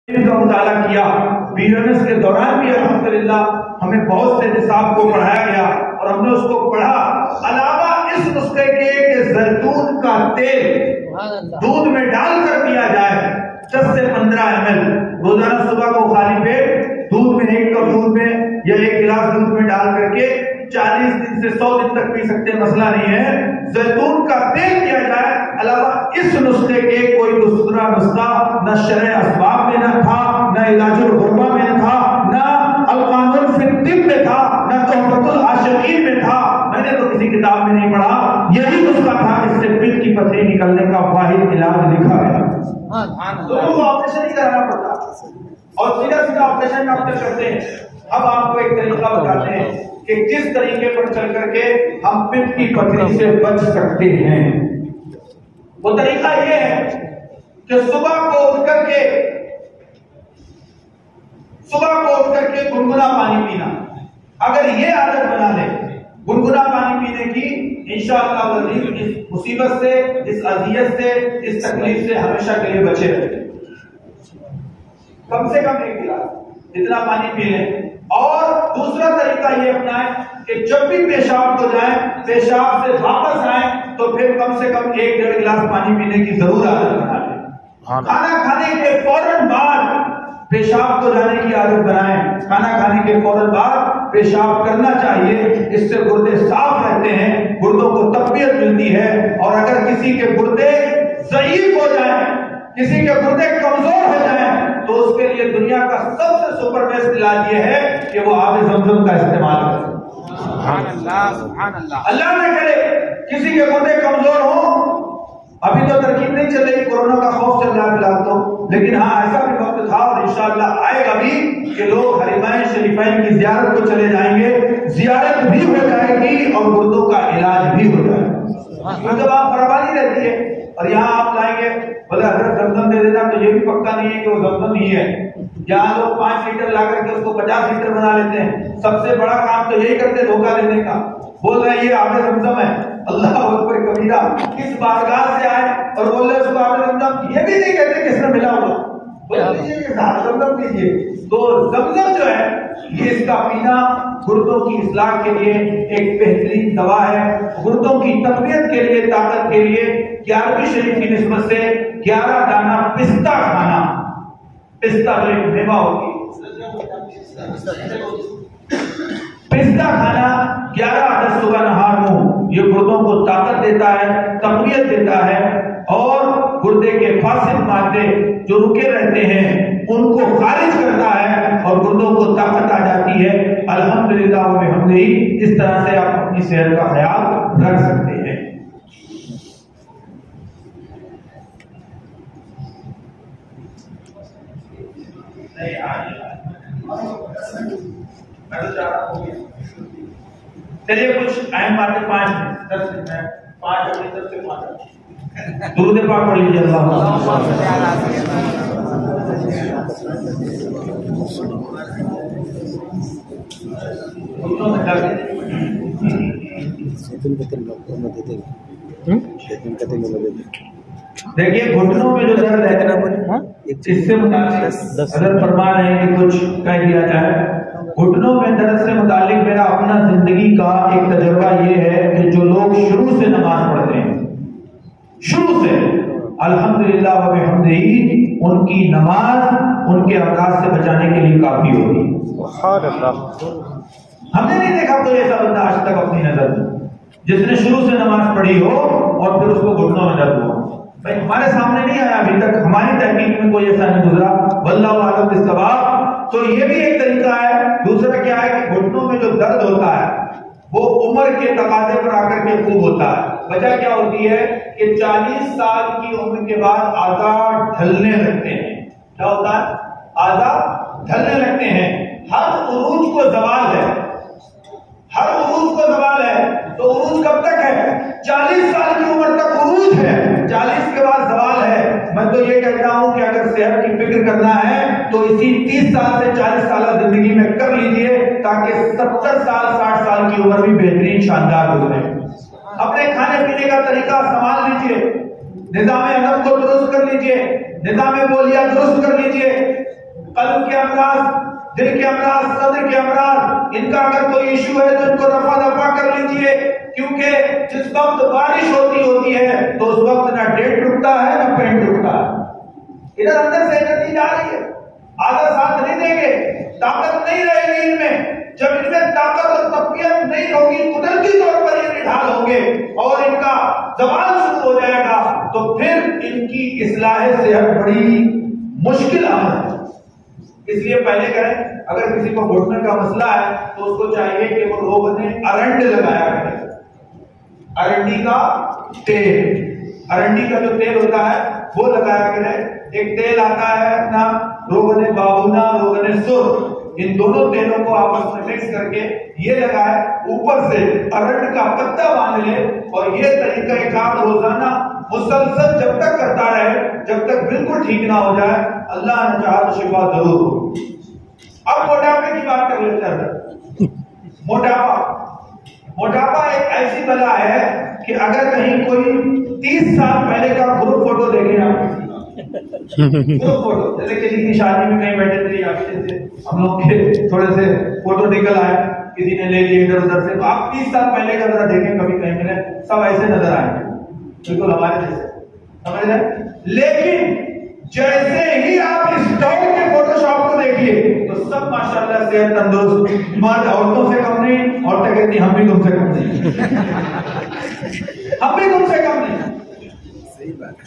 کا مطالعہ کیا BMS کے دوران بھی الحمدللہ ہمیں بہت سے نصاب کو پڑھایا گیا اور ہم نے اس کو پڑھا. علاوہ اس نسخے کے کہ زیتون کا تیل دودھ میں ڈال کر پیا جائے 10 سے 15 ml روزانہ صبح کو خالی پیٹ دودھ میں 1 کپ دودھ میں یا 1 گلاس دودھ میں ڈال کر کے 40 دن سے 100 دن تک پی سکتے ہیں، مسئلہ نہیں ہے. زیتون کا تیل پیا جائے. علاوہ اس نسخے کے کوئی دوسرا نسخہ نہ شرع اسباب میں نہ تھا، نہ علاج الغربہ میں تھا، نہ القانون فی الطب میں تھا، نہ تحفۃ العاشقین میں تھا. میں نے تو کسی کتاب میں نہیں پڑھا. یہی نسخہ تھا جس سے پیٹ کی پتھری نکلنے کا واحد علاج لکھا گیا. لوگوں کو آپریشن نہیں کرانا پڑتا اور سیدھا سیدھا آپریشن ڈاکٹر کرتے ہیں. اب آپ کو ایک طریقہ بتاتے ہیں کہ کس طریقے پر چل کر کے ہم پیٹ کی پتھری سے بچ سکتے ہیں. وہ طریقہ یہ ہے کہ صبح کو اٹھ کر کے گنگنا پانی پینا. اگر یہ عادت بنا لے گنگنا پانی پینے کی، انشاءاللہ اس مصیبت سے، اس اذیت سے، اس تکلیف سے ہمیشہ کے لیے بچے رہتے. کم سے کم 1 گلاس اتنا پانی پی لیں. اور دوسرا طریقہ یہ اپنائیں کہ جب بھی پیشاب کو جائیں، پیشاب سے واپس آئیں تو پھر کم سے کم 1-1.5 گلاس پانی پینے کی ضرور عادت بنا لیں. کھانا کھانے کے فوراً بعد پیشاب کو جانے کی عادت بنائیں. کھانا کھانے کے فوراً بعد پیشاب کرنا چاہیے. اس سے گردے صاف رہتے ہیں، گردوں کو تقویت ملتی ہے. اور اگر کسی کے گردے ضعیف ہو جائیں، کسی کے گردے کمزور ہو جائیں تو اس کے لیے دنیا کا سب سے سپر بیسٹ علاج یہ ہے کہ وہ آب زمزم کا استعمال کرے. سبحان اللہ سبحان اللہ. اللہ نہ کرے کسی کے گردے کمزور ہوں. ابھی تو ترکیب نہیں چل رہی، کورونا کا خوف چل رہا ہے فی الحال تو، لیکن ہاں ایسا بھی وقت تھا اور انشاءاللہ آئے گا بھی کہ لوگ حرمین شریفین کی زیارت کو چلے جائیں گے. زیارت بھی ہو جائے گی اور گردوں کا علاج بھی ہو جائے گا. کیونکہ وہاں فراوانی رہتی ہے. اور یہاں آپ لائیں گے بولے حضرت زمزم دے دینا، تو یہ بھی پکا نہیں ہے کہ وہ زمزم ہی ہے. یہاں لوگ 5 لیٹر لا کر کے اس کو 50 لیٹر بنا لیتے ہیں. سب سے بڑا کام تو یہی کرتے دھوکہ دینے کا. بول رہے ہیں یہ آب زمزم ہے. اللہ اکبر کبیرہ. کس بارگاہ سے آئے اور بول رہے اس کو آب زمزم، یہ بھی نہیں کہتے کس نے ملا ہوا. زمزم دیجیے. تو زمزم جو ہے یہ اس کا پینا گردوں کی اصلاح کے لیے ایک بہترین دوا ہے. گردوں کی تقویت کے لیے، طاقت کے لیے 11ویں شریف کی نسبت سے 11 دانہ پستہ کھانا. پستہ جو ایک میوہ ہوتی ہے، پستہ کھانا 11 عدد صبح نہار منہ، یہ گردوں کو طاقت دیتا ہے، تقویت دیتا ہے اور گردے کے فاسد مادے جو رکے رہتے ہیں ان کو خارج کرتا ہے اور گردوں کو طاقت آ جاتی ہے. الحمدللہ و بحمدہ. اس طرح سے آپ اپنی صحت کا خیال رکھ سکتے ہیں. چلیے کچھ اہم باتیں 5 درود پاک پڑھ لیجیے. دیکھیے گھٹنوں میں جو درد ہے اس سے متعلق حضرت فرما رہے ہیں کہ کچھ کہہ دیا جائے. گھٹنوں میں درد سے متعلق میرا اپنا زندگی کا ایک تجربہ یہ ہے کہ جو لوگ شروع سے نماز پڑھتے ہیں، شروع سے الحمدللہ و بحمدہ، ان کی نماز ان کے امراض سے بچانے کے لیے کافی ہوتی ہے. سبحان اللہ. ہم نے نہیں دیکھا کوئی ایسا بندہ آج تک اپنی نظر میں جس نے شروع سے نماز پڑھی ہو اور پھر اس کو گھٹنوں میں درد ہوا. بھائی ہمارے سامنے نہیں آیا ابھی تک، ہماری تحقیق میں کوئی ایسا نہیں گزرا. واللہ اعلم بالصواب. تو یہ بھی ایک طریقہ ہے. دوسرا کیا ہے کہ گھٹنوں میں جو درد ہوتا ہے وہ عمر کے تقاضے پر آ کر کے خوب ہوتا ہے. وجہ کیا ہوتی ہے کہ 40 سال کی عمر کے بعد اعضاء ڈھلنے لگتے ہیں. کیا ہوتا ہے؟ اعضاء ڈھلنے لگتے ہیں. ہر عروج کو زوال ہے، ہر عروج کو زوال ہے. تو عروج کب تک ہے؟ 40 سال کی عمر تک عروج ہے، 40 کے بعد زوال ہے. میں تو یہ کہتا ہوں کہ اگر صحت کی فکر کرنا ہے تو اسی 30 سال سے 40 سالہ زندگی میں کر لیجئے تاکہ 70 سال 60 سال کی عمر بھی بہترین شاندار گزرے. اپنے کھانے پینے کا طریقہ سنبھال لیجئے، نظام ہضم کو درست کر لیجئے، نظام بولیہ درست کر لیجئے. قلب کے امراض، دل کے امراض، صدر کے امراض، ان کا اگر کوئی ایشو ہے تو ان کو رفع دفع کر لیجئے، کیونکہ جس وقت بارش ہوتی ہے تو اس وقت نہ ڈیٹ رکتا ہے نہ پینٹ رکتا ہے، ادھر اندر سے انرجی جا رہی ہے، آدھا ساتھ نہیں دیں گے، طاقت نہیں رہے گی ان میں، جب ان میں طاقت اور تقویت نہیں ہوگی، قدرتی طور پر یہ نڈھال ہوں گے اور ان کا زوال شروع ہو جائے گا، تو پھر ان کی اصلاح صحت بڑی مشکل عمل ہے۔ اس لیے پہلے کریں، اگر کسی کو گھٹنے کا مسئلہ ہے تو اس کو چاہیے کہ وہ روغن ارنڈ لگایا کرے، ارنڈی کا تیل، ارنڈی کا جو تیل ہوتا ہے وہ لگایا کرے۔ ایک تیل آتا ہے اپنا روغن بابونا، روغن سرخ، ان دونوں تیلوں کو آپس میں مکس کر کے یہ لگائے، اوپر سے ارنڈ کا پتا باندھ لے، اور یہ طریقہ کار روزانہ مسلسل جب تک کرتا رہے جب تک بالکل ٹھیک نہ ہو جائے، اللہ نے چاہا تو شفا ضرور ہو۔ اب موٹاپے کی بات کر لیتے ہیں۔ موٹاپا ایک ایسی بلا ہے کہ اگر کہیں کوئی 30 سال پہلے کا گروپ فوٹو دیکھیں آپ، گروپ فوٹو جیسے کسی کی شادی میں کہیں بیٹھے تھے، ہم لوگ کے تھوڑے سے فوٹو نکل آئے، کسی نے لے لیے ادھر ادھر سے، تو آپ 30 سال پہلے کا ذرا دیکھیں، کبھی کہیں ملے، سب ایسے نظر آئیں گے، بالکل ہمارے جیسے، سمجھ رہے؟ لیکن جیسے ہی آپ اس دور کے فوٹو شاپ کو دیکھیے تو سب ماشاءاللہ صحت تندرست، مرد عورتوں سے کم نہیں، عورتیں کہتی ہم بھی تم سے کم نہیں، ہم بھی تم سے کم نہیں،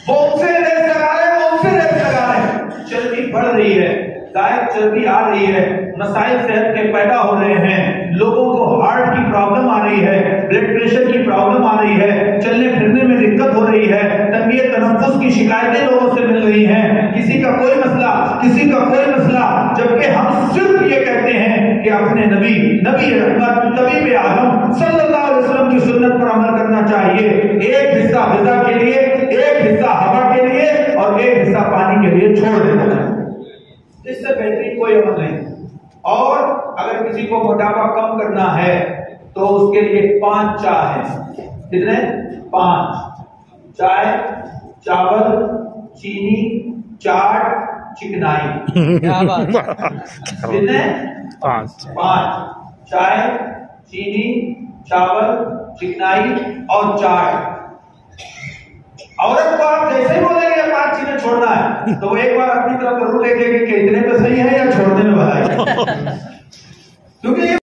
وہ ان سے ریس لگا رہے ہیں، وہ ان سے ریس لگا رہے ہیں، چربی بڑھ رہی ہے، زائد چربی آ رہی ہے، مسائل صحت کے پیدا ہو رہے ہیں، لوگوں کو ہارٹ کی پرابلم آ رہی ہے، بلڈ پریشر کی پرابلم آ رہی ہے، چلنے پھرنے میں دقت ہو رہی ہے، تنگی تنفس کی شکایتیں لوگوں سے مل رہی ہیں، کسی کا کوئی مسئلہ، کسی کا کوئی مسئلہ، جبکہ ہم صرف یہ کہتے ہیں کہ اپنے نبی رحمت، طبیب اعظم صلی اللہ علیہ وسلم کی سنت پر عمل کرنا چاہیے، ایک حصہ غذا کے لیے، ایک حصہ ہوا کے لیے اور ایک حصہ پانی کے لیے چھوڑ دینا چاہیے، اس سے بہترین کوئی عمل نہیں۔ اور اگر کسی کو موٹاپا کم کرنا ہے تو اس کے لیے 5 چاہ ہیں، کتنے؟ 5 چائے، چاول، چینی، چاٹ، چکنائی، کتنے؟ 5 چائے، چینی، چاول، چکنائی اور چاٹ۔ عورت کو آپ جیسے ہی بولیں گے 5 چیزیں چھوڑنا ہے تو وہ ایک بار اپنی طرف ضرور دیکھے گی کہ اتنے پہ صحیح ہے یا چھوڑنے میں بھلا ہے، کیونکہ